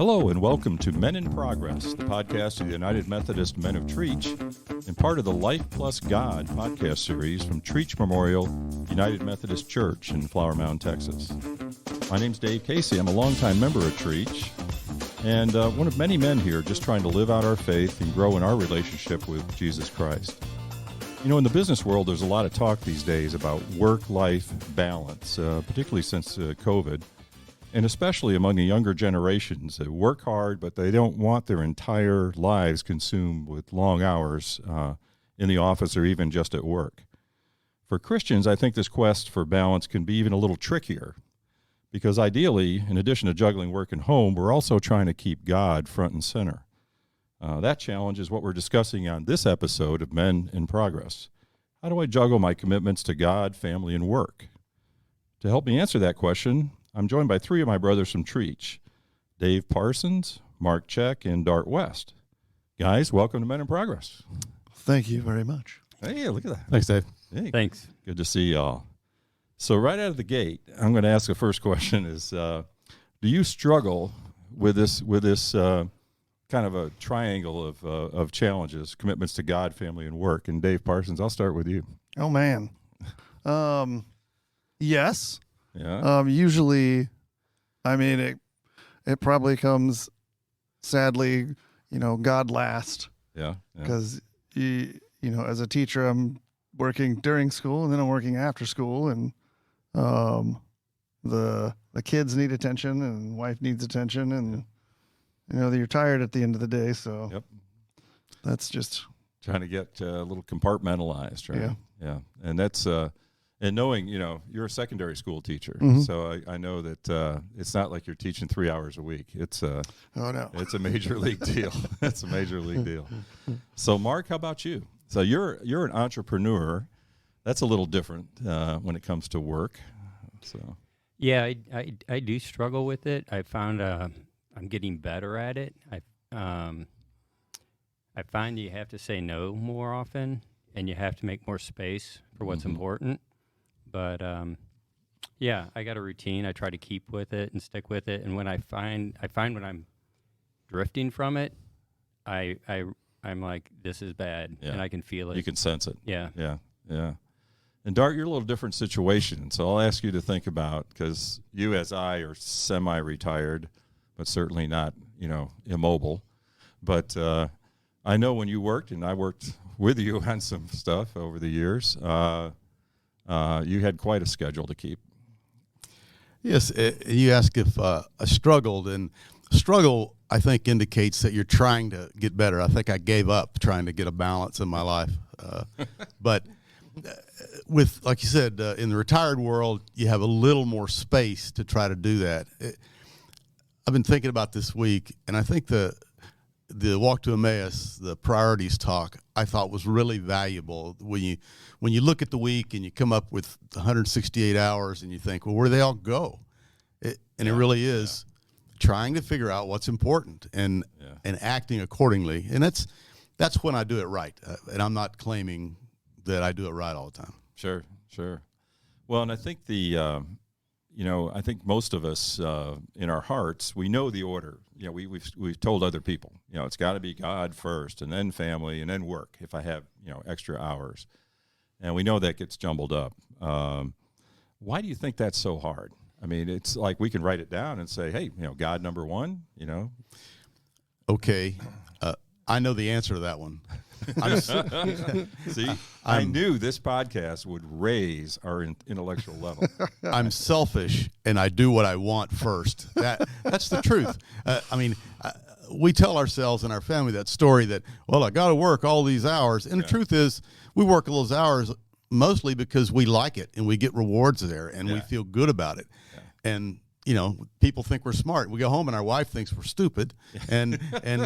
Hello and welcome to Men in Progress, the podcast of the United Methodist Men of Trietsch, and part of the Life Plus God podcast series from Trietsch Memorial United Methodist Church in Flower Mound, Texas. My name's Dave Casey. I'm a longtime member of Trietsch, and one of many men here just trying to live out our faith and grow in our relationship with Jesus Christ. You know, in the business world, there's a lot of talk these days about work-life balance, particularly since COVID. And especially among the younger generations that work hard, but they don't want their entire lives consumed with long hours in the office or even just at work. For Christians, I think this quest for balance can be even a little trickier because ideally, in addition to juggling work and home, we're also trying to keep God front and center. That challenge is what we're discussing on this episode of Men in Progress. How do I juggle my commitments to God, family, and work? To help me answer that question, I'm joined by three of my brothers from Trietsch, Dave Parsons, Mark Czech, and Dart West. Guys, welcome to Men in Progress. Thank you very much. Hey, look at that. Thanks, Dave. Hey, Thanks. good to see y'all. So right out of the gate, I'm going to ask the first question is, do you struggle with this kind of a triangle of challenges, commitments to God, family, and work? And Dave Parsons, I'll start with you. Oh, man. Yes. Yeah. Usually, I mean, it probably comes, sadly, God last. Yeah. Because, as a teacher, I'm working during school and then I'm working after school. And the kids need attention and wife needs attention. And, you're tired at the end of the day. So Yep. That's just Trying to get a little compartmentalized, right? Yeah. Yeah. And that's, and knowing, you're a secondary school teacher, Mhm. so I know that it's not like you're teaching 3 hours a week. It's oh, no. it's a major league deal. It's a major league deal. So, Mark, how about you? So you're an entrepreneur. That's a little different when it comes to work. So Yeah, I do struggle with it. I found I'm getting better at it. I find you have to say no more often, and you have to make more space for what's important. But yeah, I got a routine. I try to keep with it and stick with it. And when I find when I'm drifting from it, I'm like, this is bad, and I can feel it. you can sense it. Yeah. Yeah. And Dart, you're a little different situation. So I'll ask you to think about, because you as I are semi-retired, but certainly not, immobile. But I know when you worked, and I worked with you on some stuff over the years, you had quite a schedule to keep. Yes, you ask if I struggled, and struggle, I think, indicates that you're trying to get better. I think I gave up trying to get a balance in my life. But with, like you said, in the retired world, you have a little more space to try to do that. I've been thinking about this week, and I think the Walk to Emmaus, the priorities talk, I thought was really valuable. When you look at the week and you come up with 168 hours and you think, well, where do they all go? It really is trying to figure out what's important and acting accordingly. And that's when I do it right. And I'm not claiming that I do it right all the time. Sure. Well, and I think I think most of us in our hearts, we know the order. We've told other people, it's got to be God first, and then family, and then work. If I have extra hours, and we know that gets jumbled up. Why do you think that's so hard? I mean, it's like we can write it down and say, hey, God number one. Okay, I know the answer to that one. See, I knew this podcast would raise our intellectual level. I'm selfish, and I do what I want first. That's the truth. We tell ourselves in our family that story that, well, I got to work all these hours. And the truth is, we work all those hours mostly because we like it, and we get rewards there, and we feel good about it. Yeah. And people think we're smart. We go home and our wife thinks we're stupid and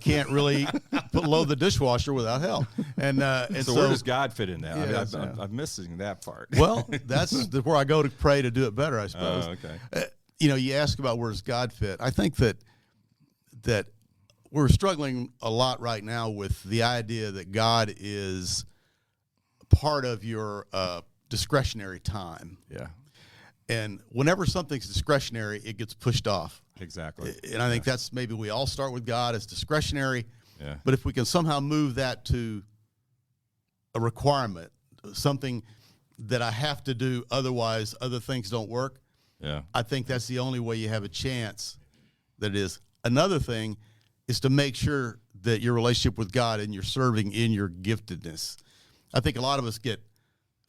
can't really load the dishwasher without help. And so where does God fit in that? Yeah, I'm missing that part. Well, that's where I go to pray to do it better, I suppose. Okay. You ask about where does God fit. I think that we're struggling a lot right now with the idea that God is part of your discretionary time. Yeah. And whenever something's discretionary, it gets pushed off. Exactly. And I think that's maybe we all start with God as discretionary. Yeah. But if we can somehow move that to a requirement, something that I have to do, otherwise other things don't work, Yeah. I think that's the only way you have a chance that it is. Another thing is to make sure that your relationship with God and you're serving in your giftedness. I think a lot of us get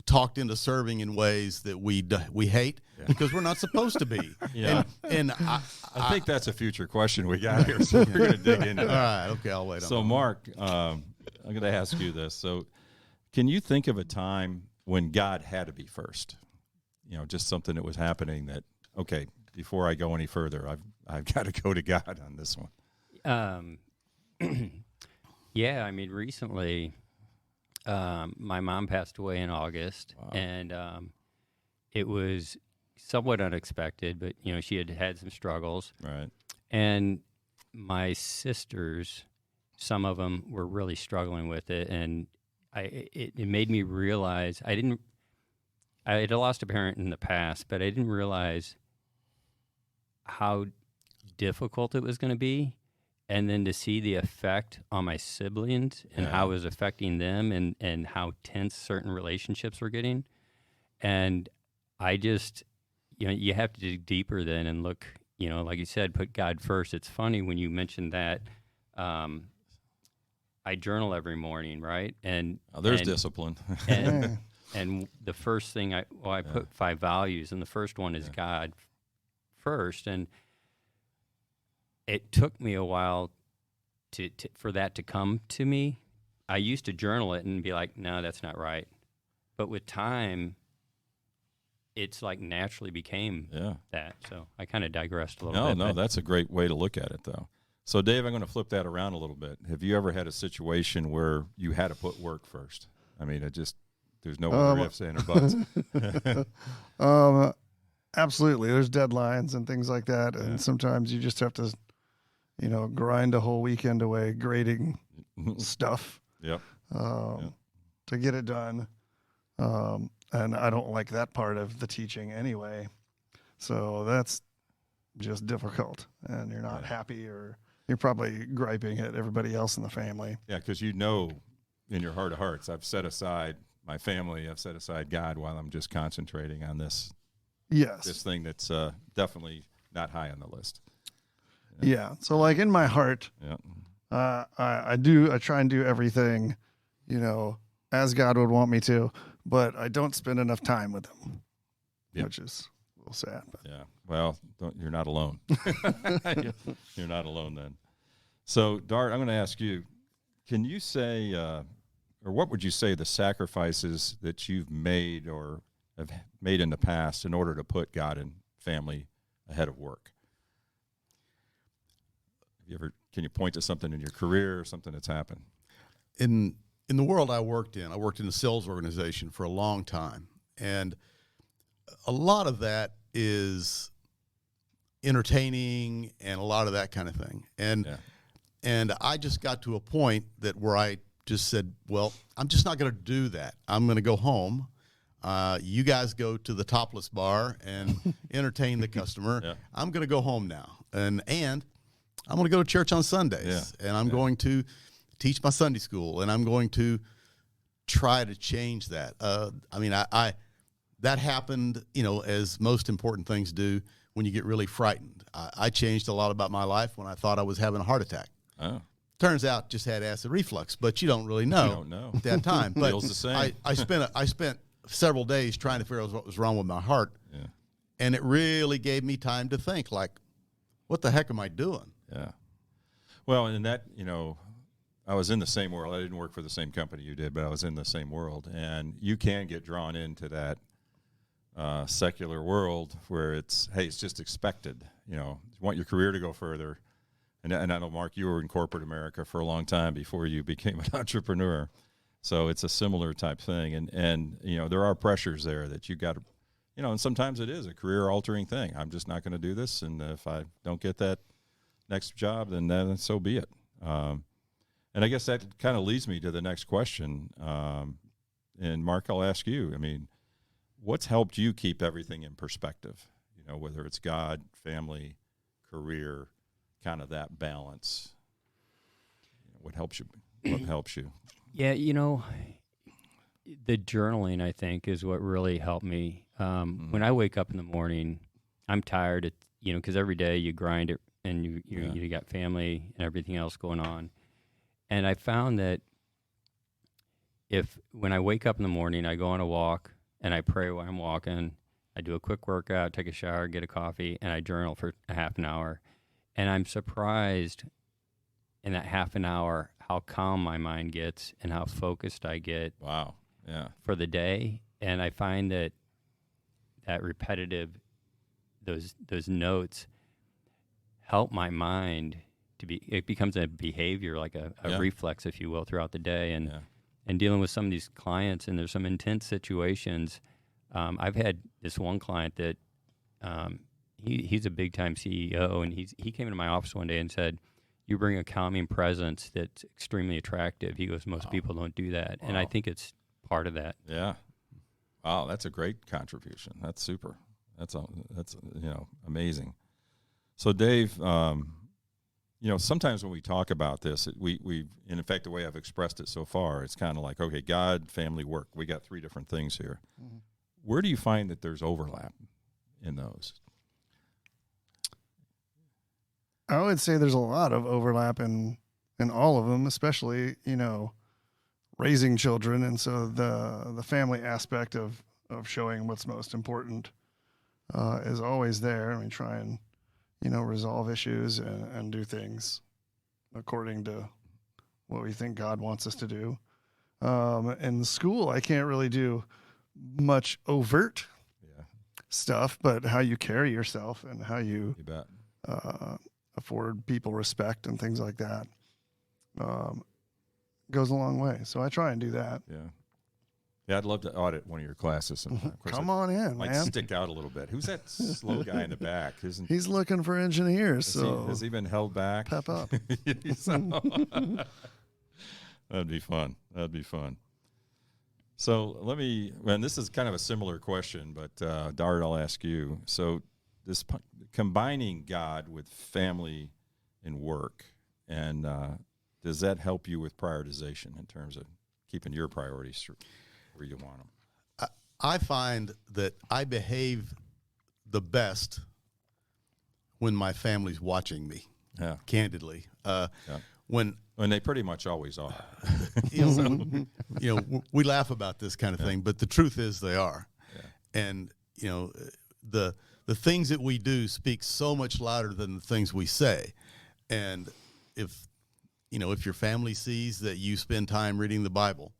talked into serving in ways that we hate because we're not supposed to be. Yeah. And I think that's a future question we got here, so we're going to dig into that. all right, okay, I'll wait on So, that. Mark, I'm going to ask you this. So, can you think of a time when God had to be first? You know, just something that was happening that, okay, before I go any further, I've got to go to God on this one. Yeah, I mean, recently, my mom passed away in August, and it was somewhat unexpected, but, you know, she had some struggles. Right. And my sisters, some of them were really struggling with it, and it made me realize I had lost a parent in the past, but I didn't realize how difficult it was going to be. And then to see the effect on my siblings and how it was affecting them and how tense certain relationships were getting. And I just, you know, you have to dig deeper then and look, you know, like you said, put God first. It's funny when you mentioned that. I journal every morning, right? And There's discipline. And the first thing I put 5 values, and the first one is God first. And it took me a while for that to come to me. I used to journal it and be like, no, that's not right. But with time, it's like naturally became that. So I kind of digressed a little bit. No, that's a great way to look at it, though. So, Dave, I'm going to flip that around a little bit. Have you ever had a situation where you had to put work first? I mean, there's no other ifs, ands, or buts. Absolutely. There's deadlines and things like that. And sometimes you just have to, you know, grind a whole weekend away grading stuff to get it done. And I don't like that part of the teaching anyway. So that's just difficult. And you're not happy, or you're probably griping at everybody else in the family. Yeah, because you know in your heart of hearts, I've set aside my family, I've set aside God while I'm just concentrating on this thing that's definitely not high on the list. Yeah. So like in my heart, I try and do everything, you know, as God would want me to, but I don't spend enough time with him, which is a little sad. But. Yeah. Well, you're not alone. You're not alone then. So, Dart, I'm going to ask you, can you say, or what would you say the sacrifices that you've made or have made in the past in order to put God and family ahead of work? Can you point to something in your career or something that's happened? In the world I worked in a sales organization for a long time. And a lot of that is entertaining and a lot of that kind of thing. And I just got to a point where I just said, well, I'm just not going to do that. I'm going to go home. You guys go to the topless bar and entertain the customer. I'm going to go home now. And I'm going to go to church on Sundays. And I'm going to teach my Sunday school. And I'm going to try to change that. I mean, that happened, you know, as most important things do when you get really frightened. I changed a lot about my life when I thought I was having a heart attack. Oh. Turns out just had acid reflux, but you don't really know. You don't know at that time. But feels the same. I spent several days trying to figure out what was wrong with my heart, and it really gave me time to think, like, what the heck am I doing? Yeah. Well, and that, you know, I was in the same world. I didn't work for the same company you did, but I was in the same world, and you can get drawn into that secular world where it's just expected. You know, you want your career to go further. And I know, Mark, you were in corporate America for a long time before you became an entrepreneur. So it's a similar type thing. And you know, there are pressures there that you got to, you know, and sometimes it is a career-altering thing. I'm just not going to do this, and if I don't get that next job, then so be it. And I guess that kind of leads me to the next question. And Mark, I'll ask you. I mean, what's helped you keep everything in perspective? You know, whether it's God, family, career, kind of that balance. You know, what helps you? What helps you? Yeah, the journaling, I think, is what really helped me. When I wake up in the morning, I'm tired, because every day you grind it, and you got family and everything else going on. And I found that when I wake up in the morning, I go on a walk and I pray while I'm walking. I do a quick workout, take a shower, get a coffee, and I journal for a half an hour. And I'm surprised in that half an hour how calm my mind gets and how focused I get. Wow. Yeah. For the day. And I find that repetitive, those notes help my mind it becomes a behavior, like a reflex, if you will, throughout the day. And dealing with some of these clients, and there's some intense situations. I've had this one client that he's a big time CEO, and he came into my office one day and said, "You bring a calming presence that's extremely attractive." He goes, "Most people don't do that." Wow. And I think it's part of that. Yeah. Wow, that's a great contribution. That's super. That's amazing. So Dave, sometimes when we talk about this, we in fact, the way I've expressed it so far, it's kind of like, okay, God, family, work. We got three different things here. Mm-hmm. Where do you find that there's overlap in those? I would say there's a lot of overlap in all of them, especially, raising children. And so the family aspect of showing what's most important is always there. I mean, try and, resolve issues and do things according to what we think God wants us to do. In school, I can't really do much overt stuff, but how you carry yourself and how you afford people respect and things like that goes a long way. So I try and do that. Yeah, I'd love to audit one of your classes sometime. Come on in, might man. Stick out a little bit. Who's that slow guy in the back? He's looking for engineers. Has he been held back? Pep up. That'd be fun. So this is kind of a similar question, but Dart, I'll ask you. So this combining God with family and work, and does that help you with prioritization in terms of keeping your priorities where you want them? I find that I behave the best when my family's watching me. Yeah. Candidly, when they pretty much always are. We laugh about this kind of thing, but the truth is they are. Yeah. And the things that we do speak so much louder than the things we say. And if your family sees that you spend time reading the Bible,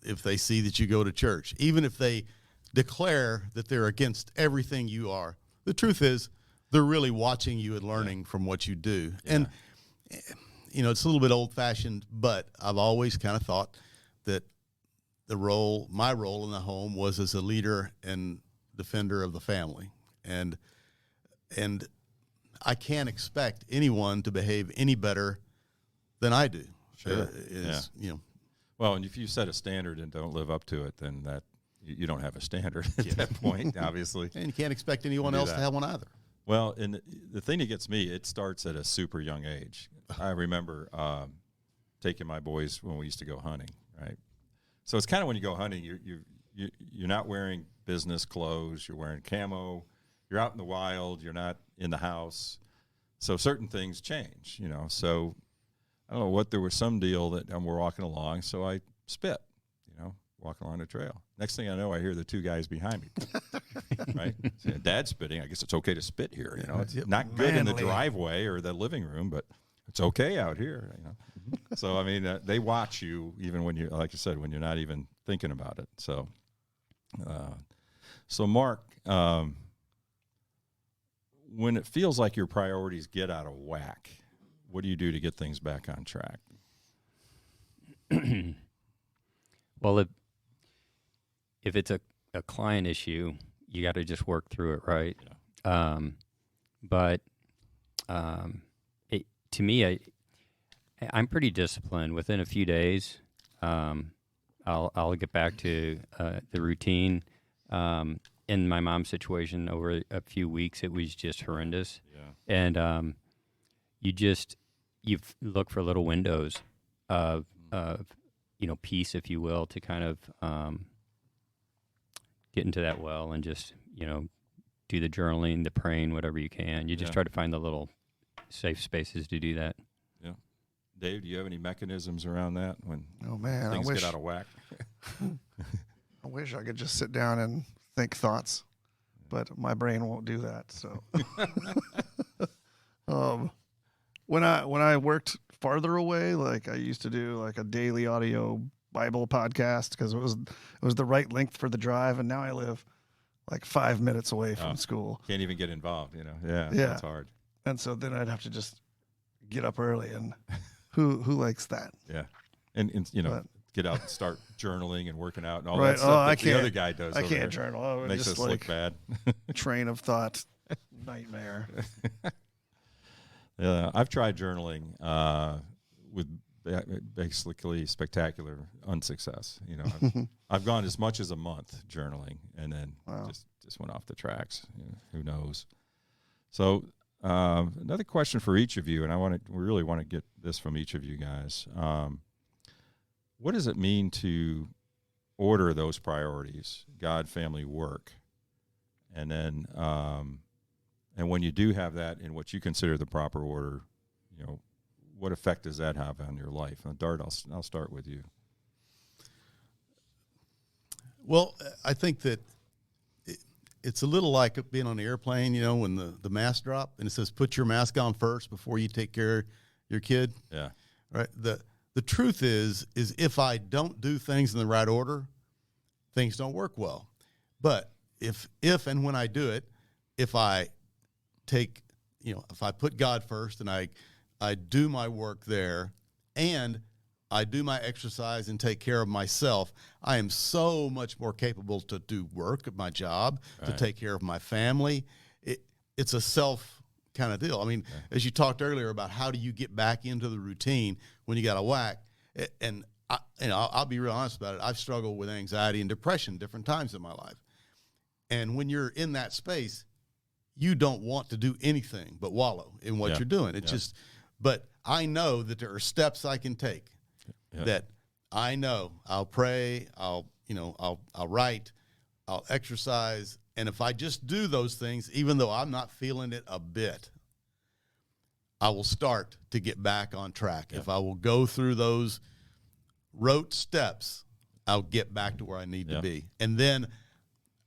if they see that you go to church, even if they declare that they're against everything you are, the truth is they're really watching you and learning from what you do. Yeah. And, it's a little bit old-fashioned, but I've always kind of thought that my role in the home was as a leader and defender of the family. And I can't expect anyone to behave any better than I do. Sure. Well, and if you set a standard and don't live up to it, then that you don't have a standard at that point, obviously. And you can't expect anyone else to have one either. Well, and the thing that gets me, it starts at a super young age. I remember taking my boys when we used to go hunting, right? So it's kind of when you go hunting, you're not wearing business clothes, you're wearing camo, you're out in the wild, you're not in the house. So certain things change, So I don't know what, there was some deal that we're walking along, so I spit, walking along the trail. Next thing I know, I hear the two guys behind me, right? So, Dad's spitting. I guess it's okay to spit here, It's not good in the driveway or the living room, but it's okay out here, So, I mean, they watch you even when like you said, when you're not even thinking about it. So, Mark, when it feels like your priorities get out of whack, what do you do to get things back on track? Well, if it's a client issue, you got to just work through it, right? Yeah. To me, I'm pretty disciplined. Within a few days, I'll get back to the routine. In my mom's situation, over a few weeks, it was just horrendous. Yeah. And you look for little windows of peace, if you will, to kind of get into that well and just do the journaling, the praying, whatever you can. You just try to find the little safe spaces to do that. Yeah. Dave, do you have any mechanisms around that when things get out of whack? I wish I could just sit down and think thoughts, but my brain won't do that. So, when I worked farther away, like I used to do like a daily audio Bible podcast because it was the right length for the drive, and now I live like 5 minutes away from school. Can't even get involved, Yeah, yeah, it's hard. And so then I'd have to just get up early, and who likes that? Yeah, and get out and start journaling and working out and all right. that stuff that the other guy does. I can't journal. Oh, Makes just us look bad. Train of thought nightmare. Yeah, I've tried journaling with basically spectacular unsuccess. I've gone as much as a month journaling, and then just went off the tracks. Who knows? So another question for each of you, and we really want to get this from each of you guys. What does it mean to order those priorities, God, family, work, and then and when you do have that in what you consider the proper order, what effect does that have on your life? Dart, I'll start with you. Well, I think that it's a little like being on an airplane, when the mask drop and it says put your mask on first before you take care of your kid. Yeah. Right. The truth is if I don't do things in the right order, things don't work well. But if and when I do it, if I take, if I put God first and I do my work there and I do my exercise and take care of myself, I am so much more capable to do work at my job, to take care of my family. It's a self kind of deal. I mean, as you talked earlier about how do you get back into the routine when you got a whack, and I'll be real honest about it. I've struggled with anxiety and depression different times in my life. And when you're in that space, you don't want to do anything but wallow in what you're doing. It's just, but I know that there are steps I can take that I know I'll pray, I'll write, I'll exercise. And if I just do those things, even though I'm not feeling it a bit, I will start to get back on track. Yeah. If I will go through those rote steps, I'll get back to where I need to be. And then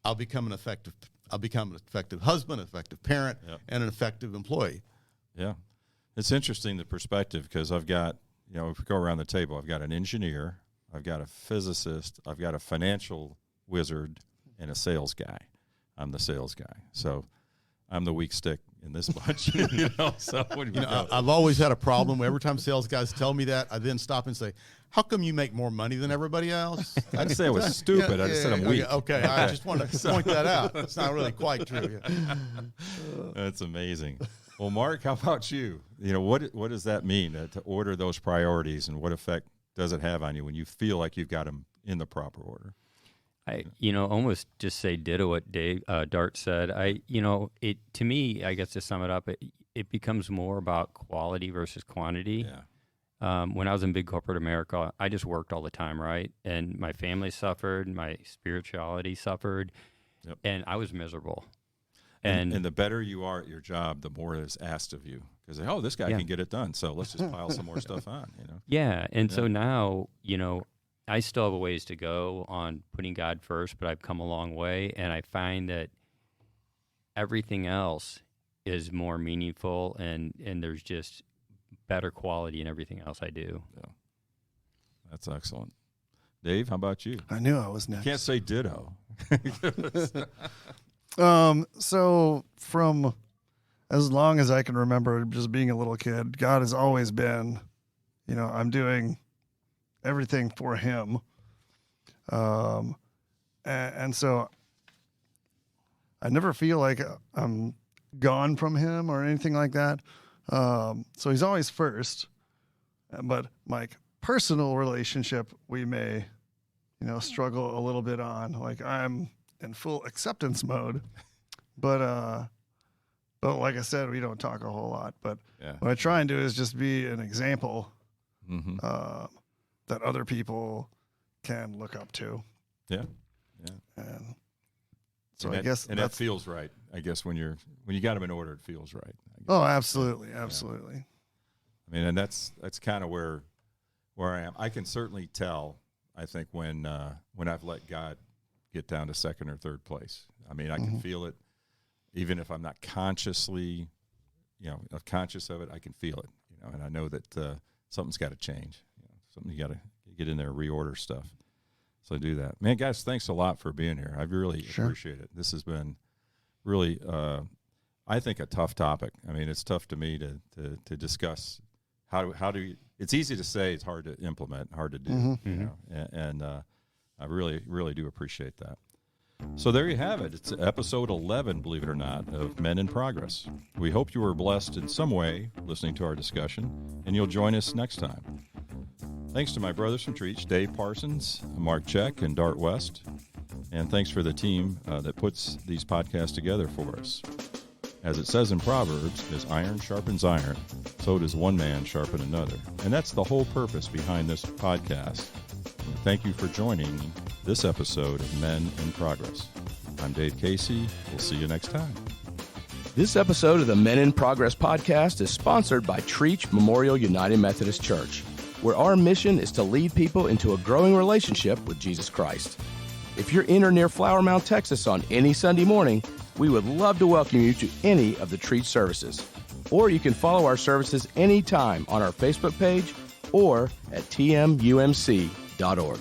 I'll become an effective husband, an effective parent, and an effective employee. Yeah. It's interesting, the perspective, because I've got, if we go around the table, I've got an engineer, I've got a physicist, I've got a financial wizard, and a sales guy. I'm the sales guy. So I'm the weak stick in this bunch. So I've always had a problem. Every time sales guys tell me that, I then stop and say, how come you make more money than everybody else? I didn't say it was stupid. I just said I'm weak. Okay. I just wanted to point that out. It's not really quite true. That's amazing. Well, Mark, how about you? What does that mean to order those priorities, and what effect does it have on you when you feel like you've got them in the proper order? I almost just say ditto what Dave Dart said. To me, I guess to sum it up, it becomes more about quality versus quantity. Yeah. When I was in big corporate America, I just worked all the time, right? And my family suffered, my spirituality suffered, and I was miserable. And the better you are at your job, the more is asked of you. Because, this guy can get it done, so let's just pile some more stuff on, Yeah, and so now, I still have a ways to go on putting God first, but I've come a long way, and I find that everything else is more meaningful, and there's just better quality in everything else I do. Yeah. That's excellent. Dave, how about you? I knew I was next. You can't say ditto. So from as long as I can remember, just being a little kid, God has always been, I'm doing everything for him. And so I never feel like I'm gone from him or anything like that. So he's always first, but my personal relationship, we may, struggle a little bit on. Like I'm in full acceptance mode. But like I said, we don't talk a whole lot. But what I try and do is just be an example that other people can look up to. Yeah. And so and I guess that feels right. I guess when you got them in order, it feels right. Oh, absolutely. I mean, and that's kind of where I am. I can certainly tell, I think, when I've let God get down to second or third place. I mean, I can feel it, even if I'm not consciously, conscious of it. I can feel it, and I know that something's got to change. Something you got to get in there and reorder stuff. So I do that. Man, guys, thanks a lot for being here. I really appreciate it. This has been really, I think, a tough topic. I mean, it's tough to me to discuss how do you, it's easy to say, it's hard to implement, hard to do, and I really, really do appreciate that. So there you have it. It's episode 11, believe it or not, of Men in Progress. We hope you were blessed in some way listening to our discussion, and you'll join us next time. Thanks to my brothers from Trietsch, Dave Parsons, Mark Czech, and Dart West. And thanks for the team that puts these podcasts together for us. As it says in Proverbs, as iron sharpens iron, so does one man sharpen another. And that's the whole purpose behind this podcast. And thank you for joining this episode of Men in Progress. I'm Dave Casey. We'll see you next time. This episode of the Men in Progress podcast is sponsored by Trietsch Memorial United Methodist Church, where our mission is to lead people into a growing relationship with Jesus Christ. If you're in or near Flower Mound, Texas on any Sunday morning, we would love to welcome you to any of the Trietsch services. Or you can follow our services anytime on our Facebook page or at tmumc.org.